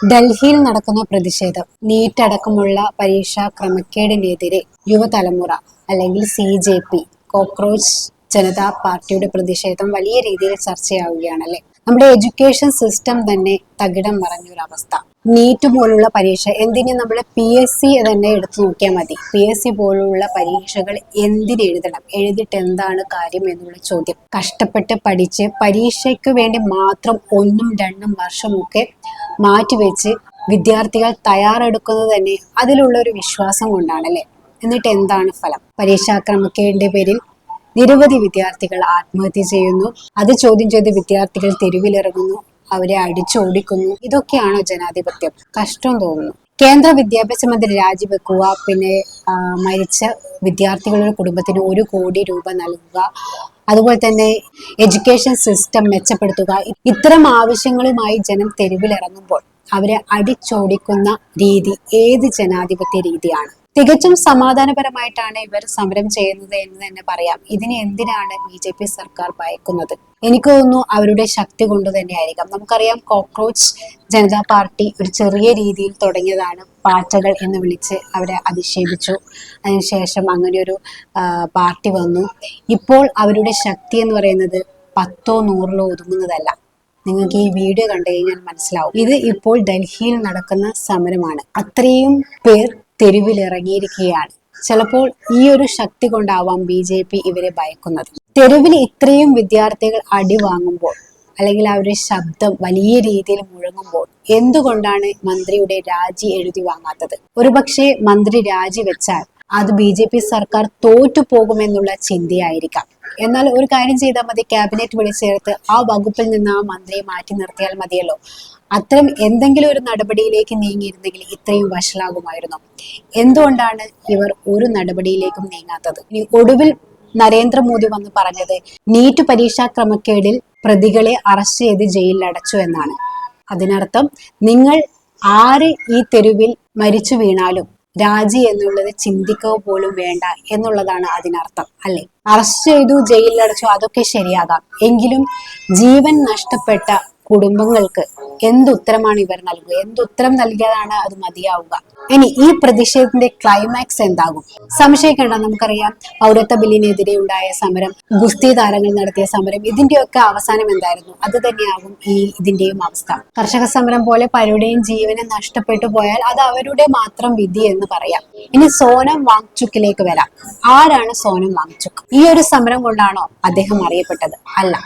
ഡൽഹിയിൽ നടക്കുന്ന പ്രതിഷേധം നീറ്റ് അടക്കമുള്ള പരീക്ഷാ ക്രമക്കേടിനെതിരെ യുവതലമുറ അല്ലെങ്കിൽ CJP കോക്രോച്ച് ജനതാ പാർട്ടിയുടെ പ്രതിഷേധം വലിയ രീതിയിൽ ചർച്ചയാവുകയാണല്ലേ. നമ്മുടെ എഡ്യൂക്കേഷൻ സിസ്റ്റം തന്നെ തകിടം മറിഞ്ഞൊരു അവസ്ഥ. നീറ്റ് പോലുള്ള പരീക്ഷ എന്തിന് നമ്മുടെ PSC തന്നെ എടുത്തു നോക്കിയാൽ മതി. PSC പോലുള്ള പരീക്ഷകൾ എന്തിന് എഴുതണം, എഴുതിയിട്ട് എന്താണ് കാര്യം എന്നുള്ള ചോദ്യം. കഷ്ടപ്പെട്ട് പഠിച്ച് പരീക്ഷയ്ക്ക് വേണ്ടി മാത്രം 1-2 വർഷമൊക്കെ മാറ്റിവെച്ച് വിദ്യാർത്ഥികൾ തയ്യാറെടുക്കുന്നത് തന്നെ അതിലുള്ള ഒരു വിശ്വാസം കൊണ്ടാണല്ലേ. എന്നിട്ട് എന്താണ് ഫലം? പരീക്ഷാ ക്രമക്കേടിന്റെ പേരിൽ നിരവധി വിദ്യാർത്ഥികൾ ആത്മഹത്യ ചെയ്യുന്നു. അത് ചോദ്യം ചെയ്ത് വിദ്യാർത്ഥികൾ തെരുവിലിറങ്ങുന്നു, അവരെ അടിച്ചോടിക്കുന്നു. ഇതൊക്കെയാണോ ജനാധിപത്യം? കഷ്ടം തോന്നുന്നു. കേന്ദ്ര വിദ്യാഭ്യാസ മന്ത്രി രാജിവെക്കുക, പിന്നെ മരിച്ച വിദ്യാർത്ഥികളുടെ കുടുംബത്തിന് 1 കോടി രൂപ നൽകുക, അതുപോലെ തന്നെ എഡ്യൂക്കേഷൻ സിസ്റ്റം മെച്ചപ്പെടുത്തുക. ഇത്തരം ആവശ്യങ്ങളുമായി ജനം തെരുവിലിറങ്ങുമ്പോൾ അവരെ അടിച്ചോടിക്കുന്ന രീതി ഏത് ജനാധിപത്യ രീതിയാണ്? തികച്ചും സമാധാനപരമായിട്ടാണ് ഇവർ സമരം ചെയ്യുന്നത് എന്ന് തന്നെ പറയാം. ഇതിനെ എന്തിനാണ് BJP സർക്കാർ ഭയക്കുന്നത്? എനിക്ക് തോന്നുന്നു അവരുടെ ശക്തി കൊണ്ട് തന്നെയായിരിക്കാം. നമുക്കറിയാം, കോക്രോച്ച് ജനതാ പാർട്ടി ഒരു ചെറിയ രീതിയിൽ തുടങ്ങിയതാണ്. പാറ്റകൾ എന്ന് വിളിച്ച് അവരെ അധിക്ഷേപിച്ചു. അതിനുശേഷം അങ്ങനെ ഒരു പാർട്ടി വന്നു. ഇപ്പോൾ അവരുടെ ശക്തി എന്ന് പറയുന്നത് 10-ഓ 100-ലോ ഒതുങ്ങുന്നതല്ല. നിങ്ങൾക്ക് ഈ വീഡിയോ കണ്ടു കഴിഞ്ഞാൽ മനസ്സിലാവും. ഇത് ഇപ്പോൾ ഡൽഹിയിൽ നടക്കുന്ന സമരമാണ്. അത്രയും പേർ തെരുവിലിറങ്ങിയിരിക്കുകയാണ്. ചിലപ്പോൾ ഈ ഒരു ശക്തി കൊണ്ടാവാം BJP ഇവരെ ഭയക്കുന്നത്. തെരുവിൽ ഇത്രയും വിദ്യാർത്ഥികൾ അടി വാങ്ങുമ്പോൾ അല്ലെങ്കിൽ അവരുടെ ശബ്ദം വലിയ രീതിയിൽ മുഴങ്ങുമ്പോൾ എന്തുകൊണ്ടാണ് മന്ത്രിയുടെ രാജി എഴുതി വാങ്ങാത്തത്? ഒരുപക്ഷെ മന്ത്രി രാജിവെച്ചാൽ അത് BJP സർക്കാർ തോറ്റു പോകുമെന്നുള്ള ചിന്തയായിരിക്കാം. എന്നാൽ ഒരു കാര്യം ചെയ്താൽ മതി, ക്യാബിനറ്റ് വിളിച്ചേർത്ത് ആ വകുപ്പിൽ നിന്ന് ആ മന്ത്രിയെ മാറ്റി നിർത്തിയാൽ മതിയല്ലോ. അത്തരം എന്തെങ്കിലും ഒരു നടപടിയിലേക്ക് നീങ്ങിയിരുന്നെങ്കിൽ ഇത്രയും വഷളാകുമായിരുന്നു. എന്തുകൊണ്ടാണ് ഇവർ ഒരു നടപടിയിലേക്കും നീങ്ങാത്തത്? ഇനി ഒടുവിൽ നരേന്ദ്രമോദി വന്ന് പറഞ്ഞത് നീറ്റ് പരീക്ഷാ ക്രമക്കേടിൽ പ്രതികളെ അറസ്റ്റ് ചെയ്ത് ജയിലിൽ അടച്ചു എന്നാണ്. അതിനർത്ഥം നിങ്ങൾ ആര് ഈ തെരുവിൽ മരിച്ചു വീണാലും രാജി എന്നുള്ളത് ചിന്തിക്കുക പോലും വേണ്ട എന്നുള്ളതാണ് അതിനർത്ഥം, അല്ലെ? അറസ്റ്റ് ചെയ്തു, ജയിലിലടച്ചു, അതൊക്കെ ശരിയാകാം. എങ്കിലും ജീവൻ നഷ്ടപ്പെട്ട കുടുംബങ്ങൾക്ക് എന്തുത്തരമാണ് ഇവർ നൽകുക? എന്തുത്തരം നൽകിയതാണ് അത് മതിയാവുക? ഇനി ഈ പ്രതിഷേധത്തിന്റെ ക്ലൈമാക്സ് എന്താകും? സംശയിക്കേണ്ട. നമുക്കറിയാം, പൗരത്വ ബില്ലിനെതിരെ ഉണ്ടായ സമരം, ഗുസ്തി താരങ്ങൾ നടത്തിയ സമരം, ഇതിന്റെയൊക്കെ അവസാനം എന്തായിരുന്നു? അത് തന്നെയാകും ഇതിന്റെയും അവസ്ഥ. കർഷക സമരം പോലെ പലരുടെയും ജീവനെ നഷ്ടപ്പെട്ടു പോയാൽ അത് അവരുടെ മാത്രം വിധി എന്ന് പറയാം. ഇനി സോനം വാങ്ചുക്കിലേക്ക് വരാം. ആരാണ് സോനം വാങ്ചുക്ക്? ഈ ഒരു സമരം കൊണ്ടാണോ അദ്ദേഹം അറിയപ്പെട്ടത്? അല്ല.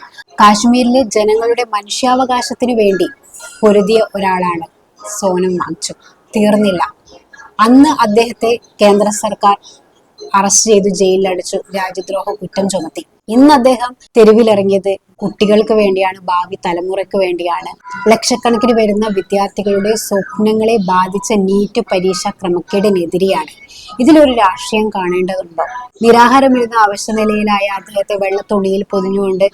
കാശ്മീരിലെ ജനങ്ങളുടെ മനുഷ്യാവകാശത്തിന് വേണ്ടി പൊരുതിയ ഒരാളാണ് സോനം വാങ്ചുക്ക്. തീർന്നില്ല. അന്ന് അദ്ദേഹത്തെ കേന്ദ്ര സർക്കാർ അറസ്റ്റ് ചെയ്തു ജയിലിലടച്ചു, രാജ്യദ്രോഹ കുറ്റം ചുമത്തി. ഇന്ന് അദ്ദേഹം തെരുവിലിറങ്ങിയത് കുട്ടികൾക്ക് വേണ്ടിയാണ്, ഭാവി തലമുറയ്ക്ക് വേണ്ടിയാണ്. ലക്ഷക്കണക്കിന് വരുന്ന വിദ്യാർത്ഥികളുടെ സ്വപ്നങ്ങളെ ബാധിച്ച നീറ്റ് പരീക്ഷാ ക്രമക്കേടിനെതിരെയാണ്. ഇതിലൊരു രാഷ്ട്രീയം കാണേണ്ടതുണ്ടോ? നിരാഹാരമിരുന്ന അവശനിലയിലായ അദ്ദേഹത്തെ വെള്ളത്തുണിയിൽ പൊതിഞ്ഞുകൊണ്ട്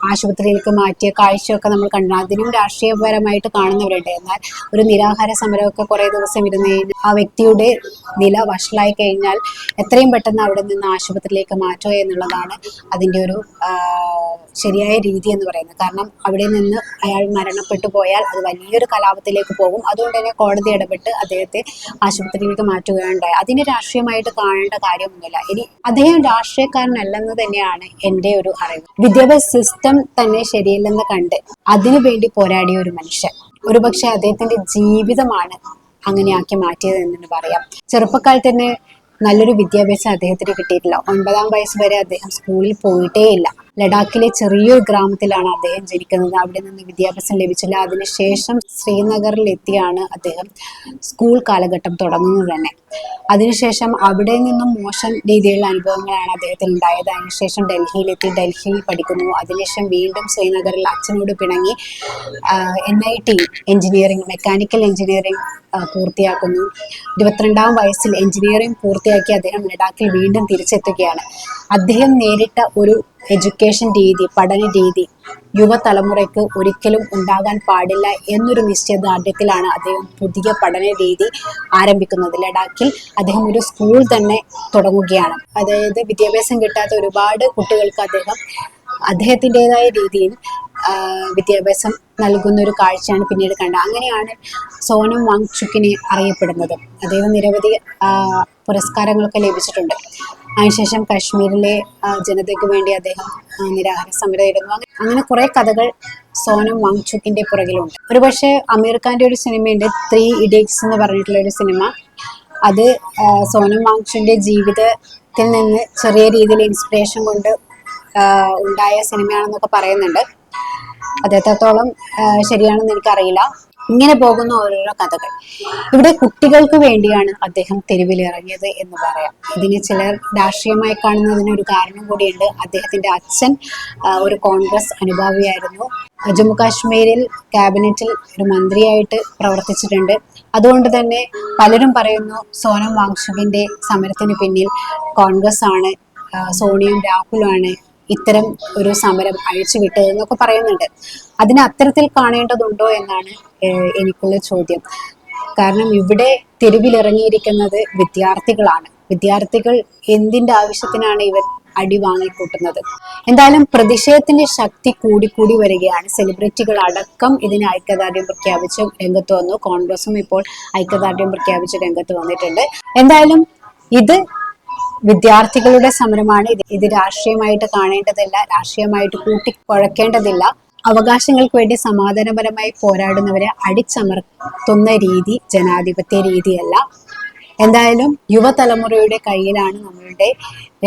ആശുപത്രിയിലേക്ക് മാറ്റിയ കാഴ്ചയൊക്കെ നമ്മൾ കണ്ടു. അതിനും രാഷ്ട്രീയപരമായിട്ട് കാണുന്നവരുണ്ട്. എന്നാൽ ഒരു നിരാഹാര സമരമൊക്കെ കുറെ ദിവസം ഇരുന്ന് കഴിഞ്ഞാൽ ആ വ്യക്തിയുടെ നില വഷളായി കഴിഞ്ഞാൽ എത്രയും പെട്ടെന്ന് അവിടെ നിന്ന് ആശുപത്രിയിലേക്ക് മാറ്റുക എന്നുള്ളതാണ് അതിൻ്റെ ഒരു ശരിയായ രീതി എന്ന് പറയുന്നത്. കാരണം അവിടെ നിന്ന് അയാൾ മരണപ്പെട്ടു പോയാൽ അത് വലിയൊരു കലാപത്തിലേക്ക് പോകും. അതുകൊണ്ട് തന്നെ കോടതി ഇടപെട്ട് അദ്ദേഹത്തെ ആശുപത്രിയിലേക്ക് മാറ്റുകയുണ്ടായി. അതിന് രാഷ്ട്രീയമായിട്ട് കാണേണ്ട കാര്യമൊന്നുമില്ല. ഇനി അദ്ദേഹം രാഷ്ട്രീയക്കാരനല്ലെന്ന് തന്നെയാണ് എൻ്റെ ഒരു അറിവ്. വിദ്യാഭ്യാസ സിസ്റ്റം തന്നെ ശരിയല്ലെന്ന് കണ്ട് അതിനു വേണ്ടി പോരാടിയ ഒരു മനുഷ്യൻ. ഒരുപക്ഷെ അദ്ദേഹത്തിന്റെ ജീവിതമാണ് അങ്ങനെയാക്കി മാറ്റിയത് എന്ന് പറയാം. ചെറുപ്പക്കാലത്ത് തന്നെ നല്ലൊരു വിദ്യാഭ്യാസം അദ്ദേഹത്തിന് കിട്ടിയിട്ടില്ല. 9-ാം വയസ്സ് വരെ അദ്ദേഹം സ്കൂളിൽ പോയിട്ടേ ഇല്ല. ലഡാക്കിലെ ചെറിയൊരു ഗ്രാമത്തിലാണ് അദ്ദേഹം ജനിക്കുന്നത്. അവിടെ നിന്ന് വിദ്യാഭ്യാസം ലഭിച്ചില്ല. അതിനുശേഷം ശ്രീനഗറിൽ എത്തിയാണ് അദ്ദേഹം സ്കൂൾ കാലഘട്ടം തുടങ്ങുന്നത് തന്നെ. അതിനുശേഷം അവിടെ നിന്നും മോശം രീതിയിലുള്ള അനുഭവങ്ങളാണ് അദ്ദേഹത്തിന് ഉണ്ടായത്. അതിനുശേഷം ഡൽഹിയിലെത്തി, ഡൽഹിയിൽ പഠിക്കുന്നു. അതിനുശേഷം വീണ്ടും ശ്രീനഗറിൽ അച്ഛനോട് പിണങ്ങി NIT എഞ്ചിനീയറിംഗ്, മെക്കാനിക്കൽ എഞ്ചിനീയറിംഗ് പൂർത്തിയാക്കുന്നു. 22-ാം വയസ്സിൽ എഞ്ചിനീയറിംഗ് പൂർത്തിയാക്കി അദ്ദേഹം ലഡാക്കിൽ വീണ്ടും തിരിച്ചെത്തുകയാണ്. അദ്ദേഹം നേരിട്ട ഒരു എഡ്യൂക്കേഷൻ രീതി, പഠന രീതി യുവതലമുറയ്ക്ക് ഒരിക്കലും ഉണ്ടാകാൻ പാടില്ല എന്നൊരു നിശ്ചയദാർഢ്യത്തിലാണ് അദ്ദേഹം പുതിയ പഠന രീതി ആരംഭിക്കുന്നത്. ലഡാക്കിൽ അദ്ദേഹം ഒരു സ്കൂൾ തന്നെ തുടങ്ങുകയാണ്. അതായത് വിദ്യാഭ്യാസം കിട്ടാത്ത ഒരുപാട് കുട്ടികൾക്ക് അദ്ദേഹത്തിൻ്റെതായ രീതിയിൽ വിദ്യാഭ്യാസം നൽകുന്ന ഒരു കാഴ്ചയാണ് പിന്നീട് കണ്ടത്. അങ്ങനെയാണ് സോനം വാങ്ചുക്കിനെ അറിയപ്പെടുന്നത്. അദ്ദേഹം നിരവധി പുരസ്കാരങ്ങളൊക്കെ ലഭിച്ചിട്ടുണ്ട്. അതിനുശേഷം കാശ്മീരിലെ ജനതയ്ക്ക് വേണ്ടി അദ്ദേഹം നിരാഹാര സമരം ഇരുന്നു. അങ്ങനെ കുറെ കഥകൾ സോനം വാങ്ചുക്കിന്റെ പുറകിലുണ്ട്. ഒരുപക്ഷെ അമീർ ഖാന്റെ ഒരു സിനിമയുണ്ട്, 3 Idiots എന്ന് പറഞ്ഞിട്ടുള്ള ഒരു സിനിമ. അത് സോനം വാങ്ചുക്കിന്റെ ജീവിതത്തിൽ നിന്ന് ചെറിയ രീതിയിൽ ഇൻസ്പിറേഷൻ കൊണ്ട് ഉണ്ടായ സിനിമയാണെന്നൊക്കെ പറയുന്നുണ്ട്. അത് എത്രത്തോളം ശരിയാണെന്ന് എനിക്കറിയില്ല. ഇങ്ങനെ പോകുന്ന ഓരോരോ കഥകൾ. ഇവിടെ കുട്ടികൾക്ക് വേണ്ടിയാണ് അദ്ദേഹം തെരുവിലിറങ്ങിയത് എന്ന് പറയാം. ഇതിന് ചിലർ രാഷ്ട്രീയമായി കാണുന്നതിന് ഒരു കാരണം കൂടിയുണ്ട്. അദ്ദേഹത്തിന്റെ അച്ഛൻ ഒരു കോൺഗ്രസ് അനുഭാവിയായിരുന്നു. ജമ്മു കാശ്മീരിൽ ക്യാബിനറ്റിൽ ഒരു മന്ത്രിയായിട്ട് പ്രവർത്തിച്ചിട്ടുണ്ട്. അതുകൊണ്ട് തന്നെ പലരും പറയുന്നു സോനം വാങ്ചുക്കിന്റെ സമരത്തിന് പിന്നിൽ കോൺഗ്രസ് ആണ്, സോണിയയും രാഹുലുമാണ് ഇത്തരം ഒരു സമരം അഴിച്ചുവിട്ടത് എന്നൊക്കെ പറയുന്നുണ്ട്. അതിനെ അത്തരത്തിൽ കാണേണ്ടതുണ്ടോ എന്നാണ് എനിക്കുള്ള ചോദ്യം. കാരണം ഇവിടെ തെരുവിലിറങ്ങിയിരിക്കുന്നത് വിദ്യാർത്ഥികളാണ്. വിദ്യാർത്ഥികൾ എന്തിന്റെ ആവശ്യത്തിനാണ് ഇവർ അടി വാങ്ങിക്കൂട്ടുന്നത്? എന്തായാലും പ്രതിഷേധത്തിന്റെ ശക്തി കൂടിക്കൂടി വരികയാണ്. സെലിബ്രിറ്റികൾ അടക്കം ഇതിന് ഐക്യദാർഢ്യം പ്രഖ്യാപിച്ച് രംഗത്ത് വന്നു. കോൺഗ്രസും ഇപ്പോൾ ഐക്യദാർഢ്യം പ്രഖ്യാപിച്ച് രംഗത്ത് വന്നിട്ടുണ്ട്. എന്തായാലും ഇത് വിദ്യാർത്ഥികളുടെ സമരമാണ്. ഇത് രാഷ്ട്രീയമായിട്ട് കാണേണ്ടതില്ല, രാഷ്ട്രീയമായിട്ട് കൂട്ടിക്കുഴക്കേണ്ടതില്ല. അവകാശങ്ങൾക്ക് വേണ്ടി സമാധാനപരമായി പോരാടുന്നവരെ അടിച്ചമർത്തുന്ന രീതി ജനാധിപത്യ രീതിയല്ല. എന്തായാലും യുവതലമുറയുടെ കയ്യിലാണ് നമ്മളുടെ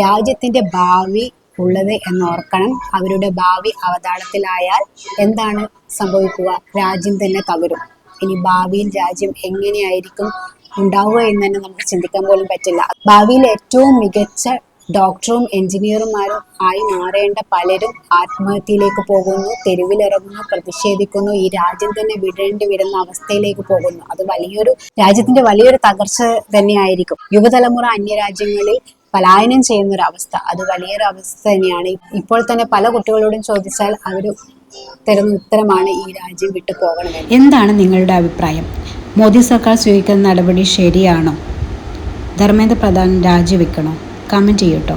രാജ്യത്തിന്റെ ഭാവി ഉള്ളത് എന്നോർക്കണം. അവരുടെ ഭാവി അവതാളത്തിലായാൽ എന്താണ് സംഭവിക്കുക? രാജ്യം തന്നെ തകരും. ഇനി ഭാവിയിൽ രാജ്യം എങ്ങനെയായിരിക്കും ഉണ്ടാവുക എന്ന് തന്നെ നമുക്ക് ചിന്തിക്കാൻ പോലും പറ്റില്ല. ഭാവിയിൽ ഏറ്റവും മികച്ച ഡോക്ടറും എഞ്ചിനീയർമാരും ആയി മാറേണ്ട പലരും ആത്മഹത്യയിലേക്ക് പോകുന്നു, തെരുവിലിറങ്ങുന്നു, പ്രതിഷേധിക്കുന്നു. ഈ രാജ്യം തന്നെ വിടേണ്ടി വരുന്ന അവസ്ഥയിലേക്ക് പോകുന്നു. അത് രാജ്യത്തിന്റെ വലിയൊരു തകർച്ച തന്നെയായിരിക്കും. യുവതലമുറ അന്യരാജ്യങ്ങളിൽ പലായനം ചെയ്യുന്ന ഒരു അവസ്ഥ, അത് വലിയൊരു അവസ്ഥ തന്നെയാണ്. ഇപ്പോൾ തന്നെ പല കുട്ടികളോടും ചോദിച്ചാൽ അവർ തരുന്ന ഉത്തരമാണ് ഈ രാജ്യം വിട്ടു പോകണമെന്ന്. എന്താണ് നിങ്ങളുടെ അഭിപ്രായം? മോദി സർക്കാർ സ്വീകരിക്കുന്ന നടപടി ശരിയാണോ? ധർമ്മേന്ദ്ര പ്രധാൻ രാജിവെക്കണോ? കമൻറ്റ് ചെയ്യൂട്ടോ.